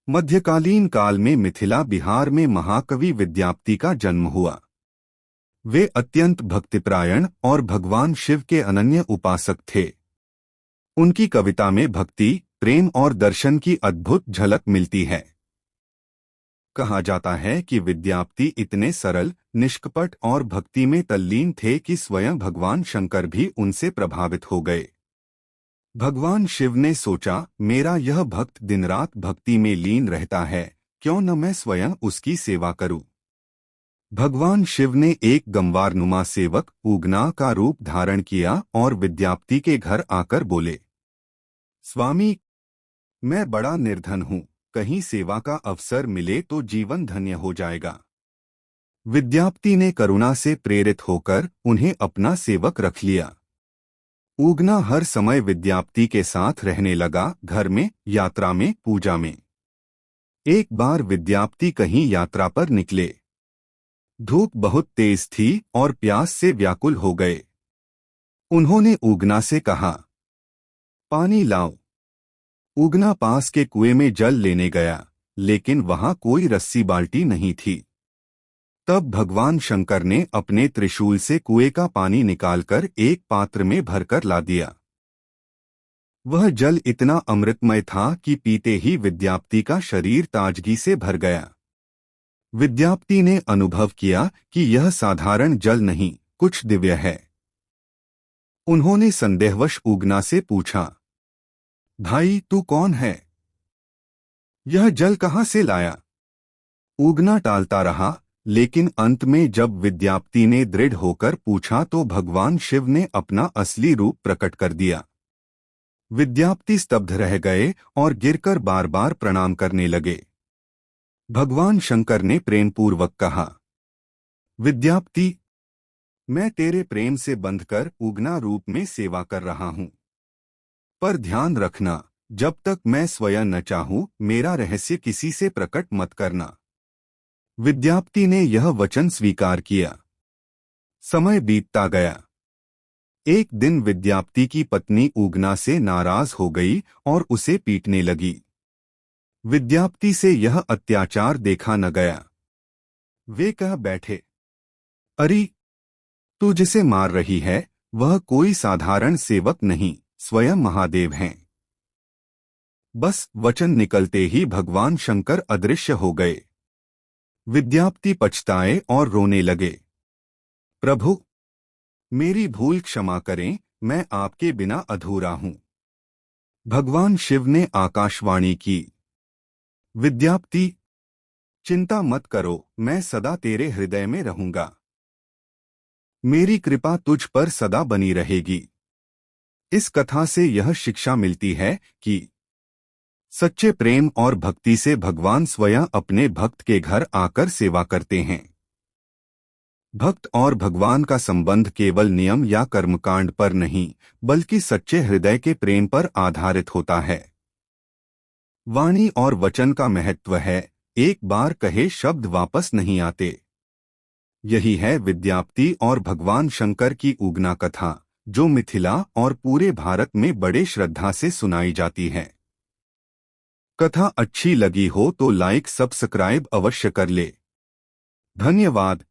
मध्यकालीन काल में मिथिला बिहार में महाकवि विद्यापति का जन्म हुआ। वे अत्यंत भक्तिपरायण और भगवान शिव के अनन्य उपासक थे। उनकी कविता में भक्ति, प्रेम और दर्शन की अद्भुत झलक मिलती है। कहा जाता है कि विद्यापति इतने सरल, निष्कपट और भक्ति में तल्लीन थे कि स्वयं भगवान शंकर भी उनसे प्रभावित हो गए। भगवान शिव ने सोचा, मेरा यह भक्त दिन रात भक्ति में लीन रहता है, क्यों न मैं स्वयं उसकी सेवा करूं। भगवान शिव ने एक गंवारनुमा सेवक उगना का रूप धारण किया और विद्यापति के घर आकर बोले, स्वामी, मैं बड़ा निर्धन हूं, कहीं सेवा का अवसर मिले तो जीवन धन्य हो जाएगा। विद्यापति ने करुणा से प्रेरित होकर उन्हें अपना सेवक रख लिया। उगना हर समय विद्यापति के साथ रहने लगा, घर में, यात्रा में, पूजा में। एक बार विद्यापति कहीं यात्रा पर निकले। धूप बहुत तेज थी और प्यास से व्याकुल हो गए। उन्होंने उगना से कहा, पानी लाओ। उगना पास के कुएं में जल लेने गया, लेकिन वहां कोई रस्सी बाल्टी नहीं थी। तब भगवान शंकर ने अपने त्रिशूल से कुएं का पानी निकालकर एक पात्र में भरकर ला दिया। वह जल इतना अमृतमय था कि पीते ही विद्यापति का शरीर ताजगी से भर गया। विद्यापति ने अनुभव किया कि यह साधारण जल नहीं, कुछ दिव्य है। उन्होंने संदेहवश उगना से पूछा, भाई, तू कौन है? यह जल कहाँ से लाया? उगना टालता रहा, लेकिन अंत में जब विद्यापति ने दृढ़ होकर पूछा तो भगवान शिव ने अपना असली रूप प्रकट कर दिया। विद्यापति स्तब्ध रह गए और गिरकर बार बार प्रणाम करने लगे। भगवान शंकर ने प्रेमपूर्वक कहा, विद्यापति, मैं तेरे प्रेम से बंधकर उगना रूप में सेवा कर रहा हूं, पर ध्यान रखना, जब तक मैं स्वयं न चाहूं, मेरा रहस्य किसी से प्रकट मत करना। विद्यापति ने यह वचन स्वीकार किया। समय बीतता गया। एक दिन विद्यापति की पत्नी उगना से नाराज हो गई और उसे पीटने लगी। विद्यापति से यह अत्याचार देखा न गया। वे कह बैठे, अरे, तू जिसे मार रही है वह कोई साधारण सेवक नहीं, स्वयं महादेव हैं। बस वचन निकलते ही भगवान शंकर अदृश्य हो गए। विद्यापति पछताए और रोने लगे। प्रभु, मेरी भूल क्षमा करें, मैं आपके बिना अधूरा हूं। भगवान शिव ने आकाशवाणी की, विद्यापति, चिंता मत करो, मैं सदा तेरे हृदय में रहूंगा। मेरी कृपा तुझ पर सदा बनी रहेगी। इस कथा से यह शिक्षा मिलती है कि सच्चे प्रेम और भक्ति से भगवान स्वयं अपने भक्त के घर आकर सेवा करते हैं। भक्त और भगवान का संबंध केवल नियम या कर्मकांड पर नहीं, बल्कि सच्चे हृदय के प्रेम पर आधारित होता है। वाणी और वचन का महत्व है, एक बार कहे शब्द वापस नहीं आते। यही है विद्यापति और भगवान शंकर की उगना कथा, जो मिथिला और पूरे भारत में बड़े श्रद्धा से सुनाई जाती है। कथा अच्छी लगी हो तो लाइक सब्सक्राइब अवश्य कर ले। धन्यवाद।